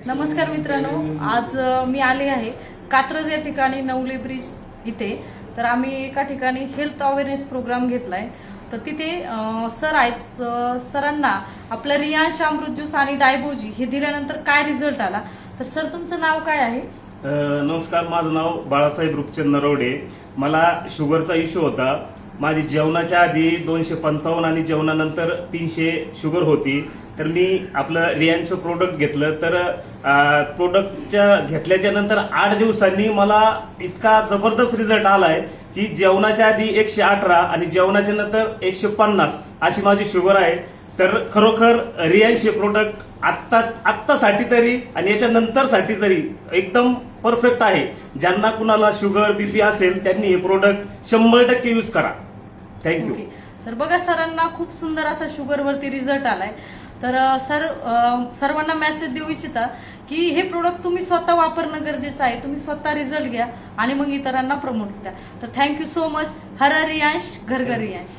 नमस्कार मित्रांनो, आज मी आले आहे कात्रज या ठिकाणी नवले ब्रिज इथे. तर आम्ही एका ठिकाणी हेल्थ अवेअरनेस प्रोग्राम घेतलाय. तर तिथे सर आहेत. सरांना आपलं रियांश अमृत ज्यूस आणि डायबोजी हे दिल्यानंतर काय रिझल्ट आला. तर सर तुमचं नाव काय आहे? नमस्कार, माझं नाव बाळासाहेब रूपचंद नरवडे. मला शुगरचा इश्यू होता. माझी जेवणाच्या आधी 255 आणि जेवणानंतर 300 शुगर होती. तर मी आपलं रियांचं प्रोडक्ट घेतलं. तर प्रोडक्टच्या घेतल्याच्या नंतर 8 दिवसांनी मला इतका जबरदस्त रिझल्ट आलाय की जेवणाच्या आधी 118 आणि जेवणाच्या नंतर 150 अशी माझी शुगर आहे. तर खरोखर रियांश हे प्रोडक्ट आत्तासाठी तरी आणि याच्या नंतरसाठी तरी एकदम परफेक्ट आहे. ज्यांना कुणाला शुगर बीपी असेल त्यांनी हे प्रोडक्ट 100% यूज करा. थँक्यू. तर बघा, सरांना खूप सुंदर असा शुगरवरती रिझल्ट आलाय. तर सर सर्वांना मेसेज देऊ इच्छिता की हे प्रोडक्ट तुम्ही स्वतः वापरणं गरजेचं आहे. तुम्ही स्वतः रिझल्ट घ्या आणि मग इतरांना प्रमोट द्या. तर थँक्यू सो मच. हर रियांश, घर घर रियांश.